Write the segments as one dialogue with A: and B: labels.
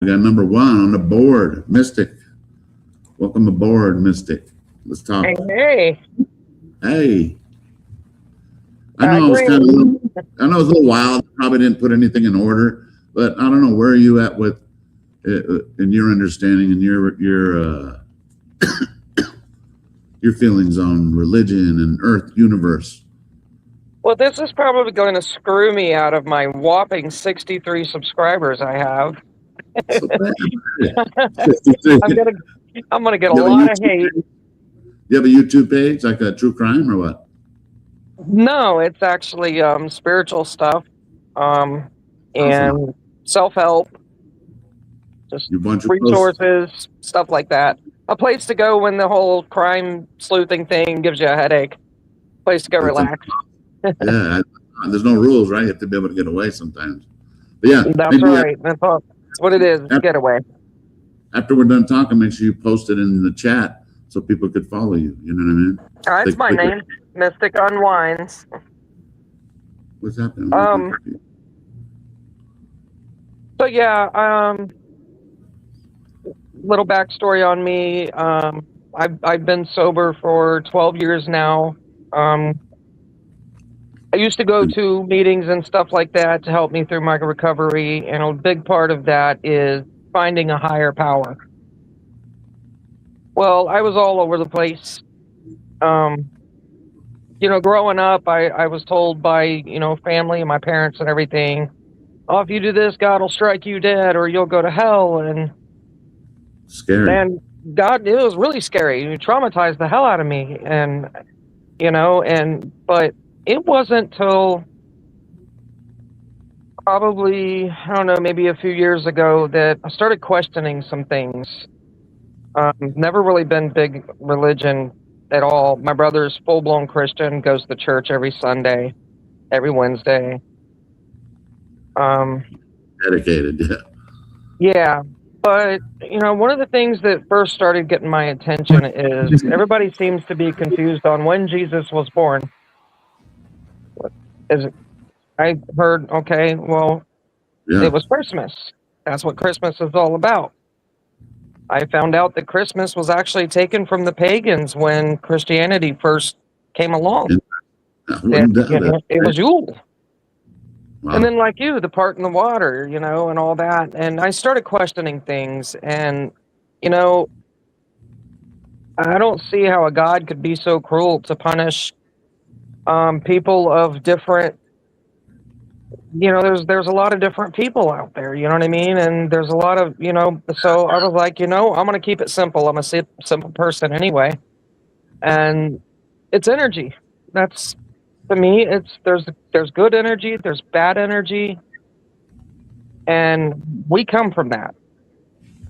A: We got number one on the board, Mystic. Welcome aboard, Mystic. Let's
B: Hey,
A: talk.
B: hey,
A: Hey, I
B: I
A: know I was
B: agree.
A: kind of, I know it was a little wild. Probably didn't put anything in order, but I don't know where are you at with, in your understanding and your feelings on religion and Earth, universe.
B: Well, this is probably going to screw me out of my whopping 63 subscribers I have.
A: So bad.
B: I'm gonna, I'm gonna get a
A: You have a
B: lot of
A: YouTube
B: hate.
A: page? You have a YouTube page like a true crime or what?
B: No, it's actually spiritual stuff,
A: Awesome.
B: and self-help, just
A: You bunch of posts.
B: resources, stuff like that. A place to go when the whole crime sleuthing thing gives you a headache. Place to go
A: That's a,
B: relax.
A: yeah. There's no rules, right? You have to be able to get away sometimes. But yeah,
B: That's
A: maybe
B: right. That's what it is. Getaway.
A: after we're done talking, make sure you post it in the chat so people could follow you. You know what I mean?
B: That's my name, Mystic Unwinds.
A: What's happening?
B: So yeah, little backstory on me. I've been sober for 12 years now. I used to go to meetings and stuff like that to help me through my recovery, and a big part of that is finding a higher power. Well, I was all over the place. Growing up, I was told by, family and my parents and everything, oh, if you do this, God will strike you dead or you'll go to hell. And
A: scary.
B: And God, it was really scary. It traumatized the hell out of me. But it wasn't till probably, I don't know, maybe a few years ago that I started questioning some things. Never really been big religion at all. My brother's full-blown Christian, goes to church every Sunday, every Wednesday.
A: Dedicated, yeah.
B: Yeah, but one of the things that first started getting my attention is everybody seems to be confused on when Jesus was born. I heard, okay, well,
A: Yeah.
B: It was Christmas. That's what Christmas is all about. I found out that Christmas was actually taken from the pagans when Christianity first came along. It was Yule. Wow. And then, like you, the part in the water, and all that. And I started questioning things. And, I don't see how a God could be so cruel to punish people of different. There's a lot of different people out there, you know what I mean? And there's a lot of, so I was like, I'm going to keep it simple. I'm a simple person anyway. And it's energy. That's, to me, there's good energy, there's bad energy. And we come from that.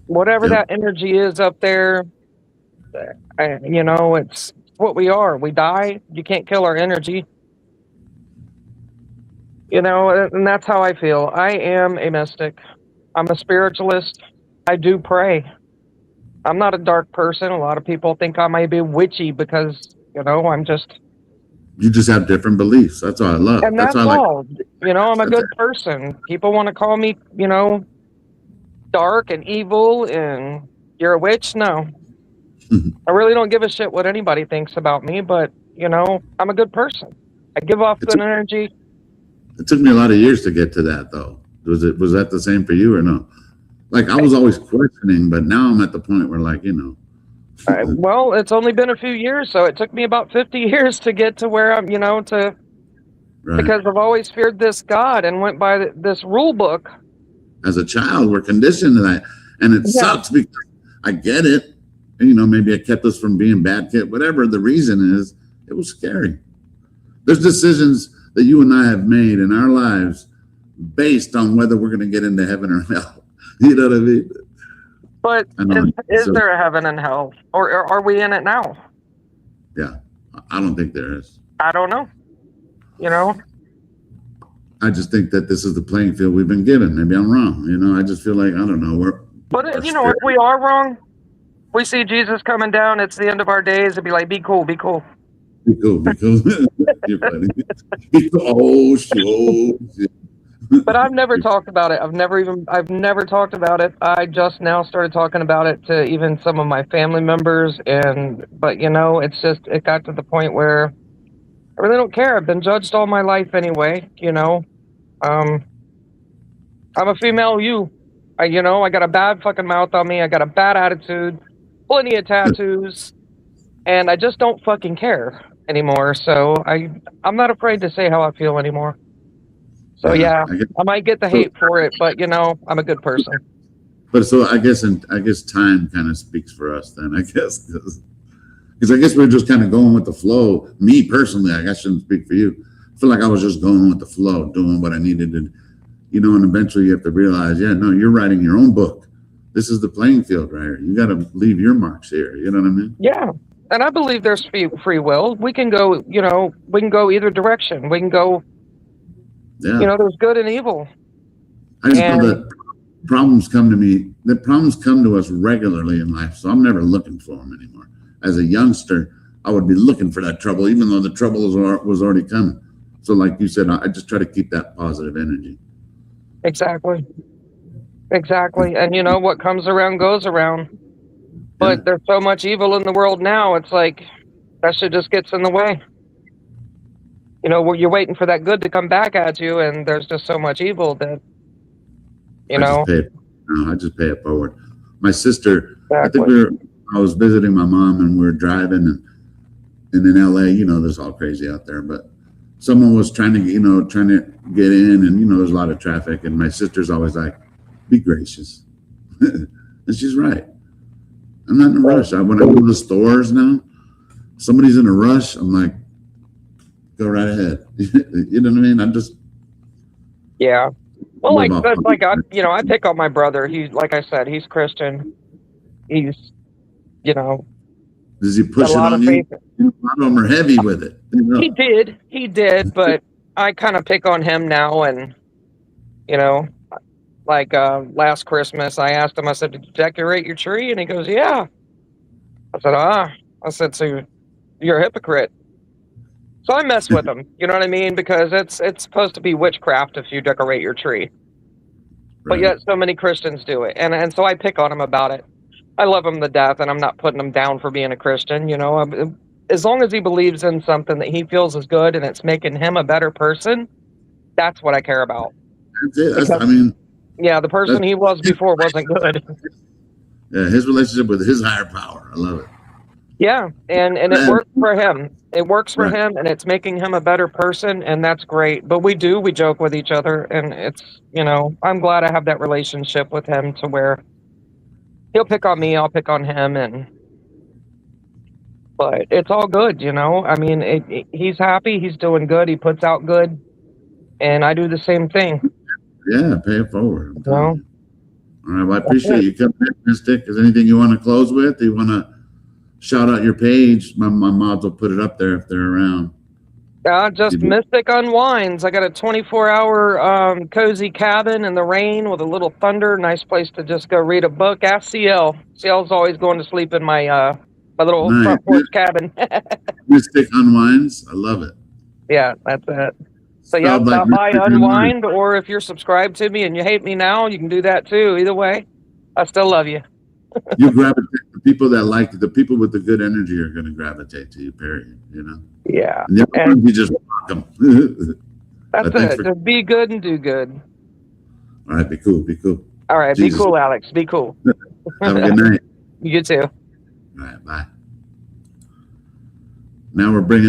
B: Whatever that energy is up there, it's what we are. We die. You can't kill our energy. And that's how I feel. I am a mystic. I'm a spiritualist. I do pray. I'm not a dark person. A lot of people think I may be witchy because, I'm just...
A: You just have different beliefs. That's all I love.
B: And that's all. I'm a good person. People want to call me, dark and evil and you're a witch. No. I really don't give a shit what anybody thinks about me, but, I'm a good person. I give off good energy.
A: It took me a lot of years to get to that, though. Was that the same for you or no? Like, I was always questioning, but now I'm at the point where, like,
B: well, it's only been a few years, so it took me about 50 years to get to where I'm, right. Because I've always feared this God and went by this rule book.
A: As a child, we're conditioned to that. And it sucks because I get it. Maybe it kept us from being bad kids, whatever the reason is, it was scary. There's decisions that you and I have made in our lives based on whether we're going to get into heaven or hell. You know what I mean?
B: But is there a heaven and hell? Or are we in it now?
A: Yeah, I don't think there is.
B: I don't know.
A: I just think that this is the playing field we've been given. Maybe I'm wrong. I just feel like, I don't know.
B: But, if we are wrong, we see Jesus coming down, it's the end of our days, it'd be like, be cool, be cool.
A: Be cool, be cool. You're funny. Be cool. Oh, shit.
B: But I've never talked about it. I've never talked about it. I just now started talking about it to even some of my family members. But you know, it got to the point where I really don't care. I've been judged all my life anyway, you know. I'm a female I got a bad fucking mouth on me. I got a bad attitude, plenty of tattoos, and I just don't fucking care anymore. So I'm not afraid to say how I feel anymore. So yeah, I might get the hate for it, but you know, I'm a good person.
A: But so I guess time kind of speaks for us then. I guess because I guess we're just kind of going with the flow. Me personally, I shouldn't speak for you. I feel like I was just going with the flow, doing what I needed to, you know. And eventually, you have to realize, yeah, no, you're writing your own book. This is the playing field right here. You got to leave your marks here. You know what I mean?
B: Yeah. And I believe there's free will. We can go, we can go either direction. We can go.
A: Yeah.
B: There's good and evil.
A: I just know that problems come to me. That problems come to us regularly in life, so I'm never looking for them anymore. As a youngster, I would be looking for that trouble, even though the trouble was already coming. So, like you said, I just try to keep that positive energy.
B: Exactly. And you know what comes around goes around. But there's so much evil in the world now. It's like that shit just gets in the way. You're waiting for that good to come back at you, and there's just so much evil that,
A: I just pay it forward. My sister,
B: exactly.
A: I think I was visiting my mom, and we were driving, and in LA, there's all crazy out there, but someone was trying to get in, and, there's a lot of traffic, and my sister's always like, be gracious. And she's right. I'm not in a rush. When I go to the stores now, somebody's in a rush, I'm like, go right ahead. You know what I mean? I'm just.
B: Yeah. Well, I pick on my brother. He's, like I said, he's Christian. He's,
A: Does he push it on you? A lot of them are heavy with it.
B: He did, but I kind of pick on him now. And, last Christmas, I asked him, I said, did you decorate your tree? And he goes, yeah. I said, so you're a hypocrite. So I mess with them, you know what I mean? Because it's supposed to be witchcraft if you decorate your tree. Right. But yet so many Christians do it. And so I pick on him about it. I love him to death, and I'm not putting him down for being a Christian, As long as he believes in something that he feels is good and it's making him a better person, that's what I care about.
A: That's it.
B: Yeah, the person he was before wasn't good.
A: Yeah, his relationship with his higher power. I love it. Yeah,
B: and it works for him. It works for him, and it's making him a better person, and that's great. But we joke with each other, and it's, I'm glad I have that relationship with him to where he'll pick on me, I'll pick on him, but it's all good, I mean, he's happy, he's doing good, he puts out good, and I do the same thing.
A: Yeah, pay it forward. All right, well, I appreciate you coming in, Mystic. Is there anything you want to close with? Do you want to shout out your page? My mods will put it up there if they're around.
B: Just Mystic Unwinds. I got a 24-hour cozy cabin in the rain with a little thunder. Nice place to just go read a book. Ask CL. CL's always going to sleep in my little front porch cabin.
A: Mystic Unwinds. I love it.
B: Yeah, that's it. So yeah, stop by Unwind, or if you're subscribed to me and you hate me now, you can do that too. Either way, I still love you.
A: You gravitate. The people that like it, the people with the good energy are going to gravitate to you, period.
B: Yeah.
A: And you just rock them.
B: That's it. Just be good and do good.
A: All right, be cool.
B: All right, Jesus. Be cool, Alex. Be cool.
A: Have a good night.
B: You too.
A: All right, bye. Now we're bringing